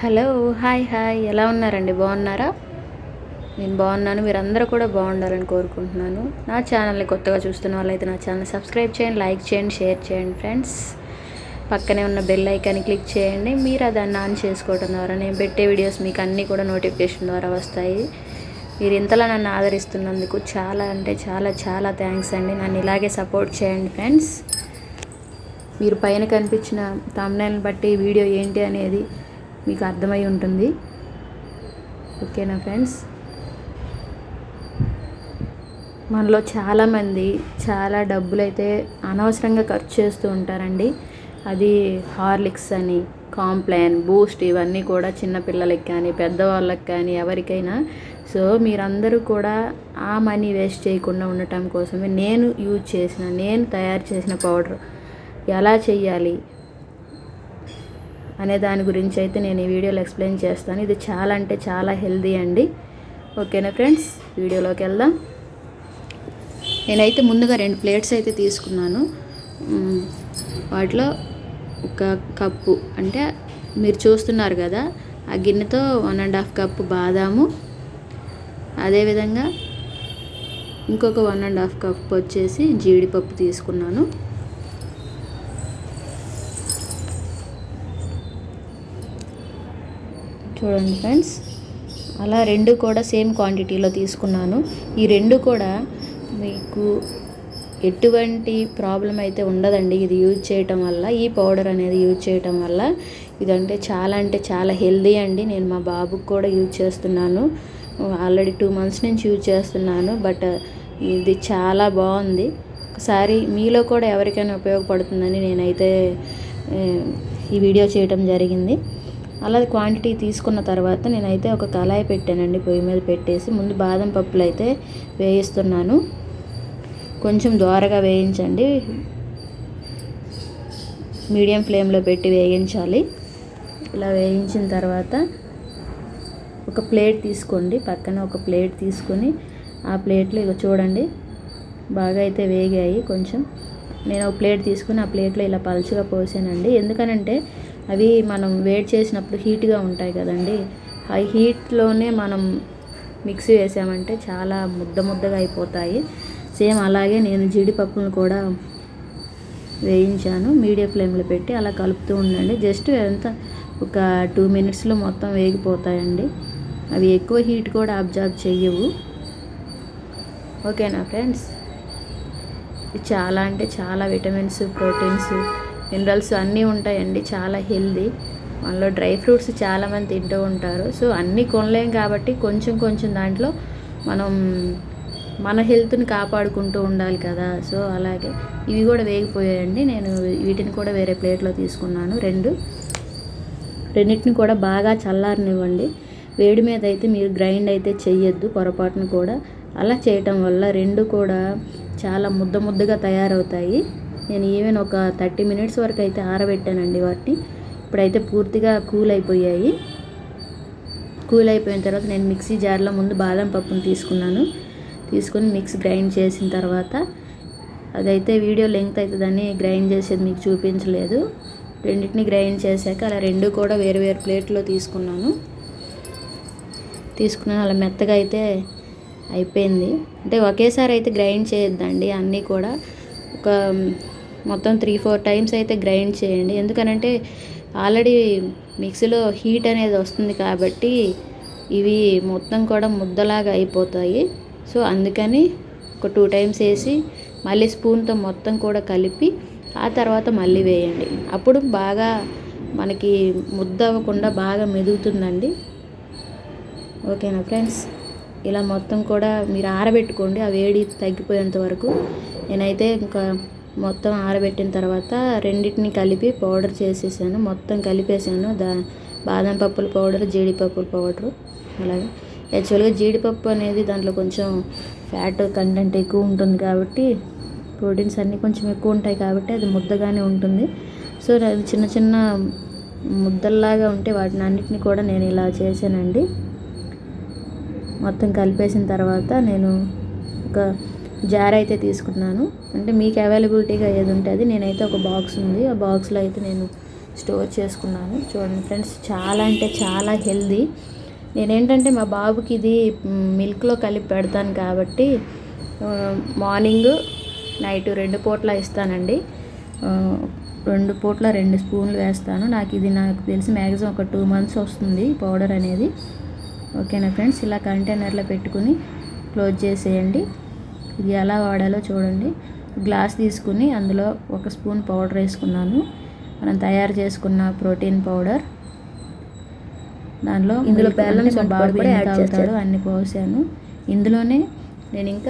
Hello hi hi ఎలా ఉన్నారండి? బాగున్నారా? నేను బాగున్నాను. మీరందరూ కూడా బాగుండాలని కోరుకుంటున్నాను. నా ఛానల్ని కొత్తగా చూస్తున్న వాళ్ళైతే నా ఛానల్ సబ్స్క్రైబ్ చేయండి, లైక్ చేయండి, షేర్ చేయండి ఫ్రెండ్స్. పక్కనే ఉన్న బెల్ ఐకాన్ని క్లిక్ చేయండి. మీరు దాన్ని ఆన్ చేసుకోవడం ద్వారా నేను పెట్టే వీడియోస్ మీకు అన్నీ కూడా నోటిఫికేషన్ ద్వారా వస్తాయి. మీరు ఇంతలా నన్ను ఆదరిస్తున్నందుకు చాలా అంటే చాలా చాలా థ్యాంక్స్ అండి. నన్ను ఇలాగే సపోర్ట్ చేయండి ఫ్రెండ్స్. మీరు పైన కనిపించిన థంబ్నెయిల్ని బట్టి వీడియో ఏంటి అనేది మీకు అర్థమై ఉంటుంది. ఓకేనా ఫ్రెండ్స్? మనలో చాలామంది చాలా డబ్బులు అయితే అనవసరంగా ఖర్చు చేస్తూ ఉంటారండి. అది హార్లిక్స్ అని, కాంప్లాన్, బూస్ట్ ఇవన్నీ కూడా చిన్నపిల్లలకి కానీ పెద్దవాళ్ళకి కానీ ఎవరికైనా. సో మీరందరూ కూడా ఆ మనీ వేస్ట్ చేయకుండా ఉండటం కోసమే నేను తయారు చేసిన పౌడర్ ఎలా చేయాలి అనే దాని గురించి అయితే నేను ఈ వీడియోలో ఎక్స్ప్లెయిన్ చేస్తాను. ఇది చాలా అంటే చాలా హెల్దీ అండి. ఓకేనా ఫ్రెండ్స్? వీడియోలోకి వెళ్దాం. నేనైతే ముందుగా 2 ప్లేట్స్ అయితే తీసుకున్నాను. వాటిలో ఒక కప్పు అంటే మీరు చూస్తున్నారు కదా, ఆ గిన్నెతో 1.5 కప్పు బాదాము, అదేవిధంగా ఇంకొక 1.5 కప్పు వచ్చేసి జీడిపప్పు తీసుకున్నాను. చూడండి ఫ్రెండ్స్, అలా 2 కూడా సేమ్ క్వాంటిటీలో తీసుకున్నాను. ఈ 2 కూడా మీకు ఎటువంటి ప్రాబ్లం అయితే ఉండదండి ఇది యూజ్ చేయటం వల్ల. ఈ పౌడర్ అనేది యూజ్ చేయటం వల్ల ఇదంటే చాలా హెల్దీ అండి. నేను మా బాబుకి కూడా యూజ్ చేస్తున్నాను. ఆల్రెడీ 2 మంత్స్ నుంచి యూజ్ చేస్తున్నాను. బట్ ఇది చాలా బాగుంది. ఒకసారి మీలో కూడా ఎవరికైనా ఉపయోగపడుతుందని నేనైతే ఈ వీడియో చేయటం జరిగింది. అలా క్వాంటిటీ తీసుకున్న తర్వాత నేనైతే ఒక కళాయి పెట్టానండి. పొయ్యి మీద పెట్టేసి ముందు బాదం పప్పులు అయితే వేయిస్తున్నాను. కొంచెం దోరగా వేయించండి, మీడియం ఫ్లేమ్లో పెట్టి వేయించాలి. ఇలా వేయించిన తర్వాత ఒక ప్లేట్ తీసుకోండి. పక్కన ఒక ప్లేట్ తీసుకొని ఆ ప్లేట్లో ఇక చూడండి బాగా అయితే వేగాయి. కొంచెం నేను ఒక ప్లేట్ తీసుకుని ఆ ప్లేట్లో ఇలా పలుచగా పోసానండి. ఎందుకనంటే అవి మనం వేడి చేసినప్పుడు హీట్గా ఉంటాయి కదండి. ఆ హీట్లోనే మనం మిక్సీ వేసామంటే చాలా ముద్దగా అయిపోతాయి. సేమ్ అలాగే నేను జీడిపప్పులను కూడా వేయించాను. మీడియం ఫ్లేమ్లో పెట్టి అలా కలుపుతూ ఉండండి. జస్ట్ ఒక 2 మినిట్స్లో మొత్తం వేగిపోతాయండి. అవి ఎక్కువ హీట్ కూడా అబ్జర్వ్ చెయ్యవు. ఓకేనా ఫ్రెండ్స్? చాలా అంటే చాలా విటమిన్స్, ప్రోటీన్స్, మినరల్స్ అన్నీ ఉంటాయండి. చాలా హెల్దీ. మనలో డ్రై ఫ్రూట్స్ చాలామంది తింటూ ఉంటారు. సో అన్నీ కొనలేం కాబట్టి కొంచెం దాంట్లో మనం మన హెల్త్ని కాపాడుకుంటూ ఉండాలి కదా. సో అలాగే ఇవి కూడా వేగిపోయాయండి. నేను వీటిని కూడా వేరే ప్లేట్లో తీసుకున్నాను. రెండింటిని కూడా బాగా చల్లారనివ్వండి. వేడి మీద అయితే మీరు గ్రైండ్ అయితే చెయ్యొద్దు పొరపాటును కూడా. అలా చేయటం వల్ల 2 కూడా చాలా ముద్దగా తయారవుతాయి. నేను ఈవెన్ ఒక 30 మినిట్స్ వరకు అయితే ఆరబెట్టానండి వాటిని. ఇప్పుడైతే పూర్తిగా కూల్ అయిపోయాయి. కూల్ అయిపోయిన తర్వాత నేను మిక్సీ జార్లో ముందు బాదం పప్పును తీసుకొని మిక్స్ గ్రైండ్ చేసిన తర్వాత, అదైతే వీడియో లెంగ్త్ అవుతుందని గ్రైండ్ చేసేది మీకు చూపించలేదు. రెండింటిని గ్రైండ్ చేశాక అలా 2 కూడా వేరు ప్లేట్లో తీసుకున్నాను. అలా మెత్తగా అయితే అయిపోయింది. అంటే ఒకేసారి అయితే గ్రైండ్ చేయొద్దండి. అన్నీ కూడా ఒక మొత్తం 3-4 టైమ్స్ అయితే గ్రైండ్ చేయండి. ఎందుకనంటే ఆల్రెడీ మిక్సీలో హీట్ అనేది వస్తుంది కాబట్టి ఇవి మొత్తం కూడా ముద్దలాగా అయిపోతాయి. సో అందుకని ఒక 2 టైమ్స్ వేసి మళ్ళీ స్పూన్తో మొత్తం కూడా కలిపి ఆ తర్వాత మళ్ళీ వేయండి. అప్పుడు బాగా మనకి ముద్ద అవ్వకుండా బాగా మెదుగుతుందండి. ఓకేనా ఫ్రెండ్స్? ఇలా మొత్తం కూడా మీరు ఆరబెట్టుకోండి ఆ వేడి తగ్గిపోయేంత వరకు. నేనైతే ఇంకా మొత్తం ఆరబెట్టిన తర్వాత రెండింటిని కలిపి పౌడర్ చేసేసాను. మొత్తం కలిపేసాను. బాదం పప్పుల పౌడర్, జీడిపప్పుల పౌడరు. అలాగే యాక్చువల్గా జీడిపప్పు అనేది దాంట్లో కొంచెం ఫ్యాట్ కంటెంట్ ఎక్కువ ఉంటుంది కాబట్టి, ప్రోటీన్స్ అన్నీ కొంచెం ఎక్కువ ఉంటాయి కాబట్టి అది ముద్దగానే ఉంటుంది. సో అది చిన్న ముద్దల్లాగా ఉంటే వాటిని అన్నిటిని కూడా నేను ఇలా చేశానండి. మొత్తం కలిపేసిన తర్వాత నేను ఒక జార్ అయితే తీసుకున్నాను. అంటే మీకు అవైలబిలిటీగా ఏది ఉంటే అది. నేనైతే ఒక బాక్స్ ఉంది. ఆ బాక్స్లో అయితే నేను స్టోర్ చేసుకున్నాను. చూడండి ఫ్రెండ్స్, చాలా అంటే చాలా హెల్దీ. నేనేంటంటే మా బాబుకి ఇది మిల్క్లో కలిపి పెడతాను కాబట్టి మార్నింగ్ నైట్ 2 పూట్ల ఇస్తానండి. 2 పూట్ల 2 స్పూన్లు వేస్తాను. నాకు తెలిసి మ్యాక్సిమం ఒక 2 months వస్తుంది పౌడర్ అనేది. ఓకేనా ఫ్రెండ్స్, ఇలా కంటైనర్లో పెట్టుకుని క్లోజ్ చేసేయండి. ఇది ఎలా వాడాలో చూడండి. గ్లాస్ తీసుకుని అందులో 1 స్పూన్ పౌడర్ వేసుకున్నాను. మనం తయారు చేసుకున్న ప్రోటీన్ పౌడర్. ఇందులో బ్యాలెన్స్ బాబు యాడ్ చేస్తాడు, అన్ని పోసాను. ఇందులోనే నేను ఇంకా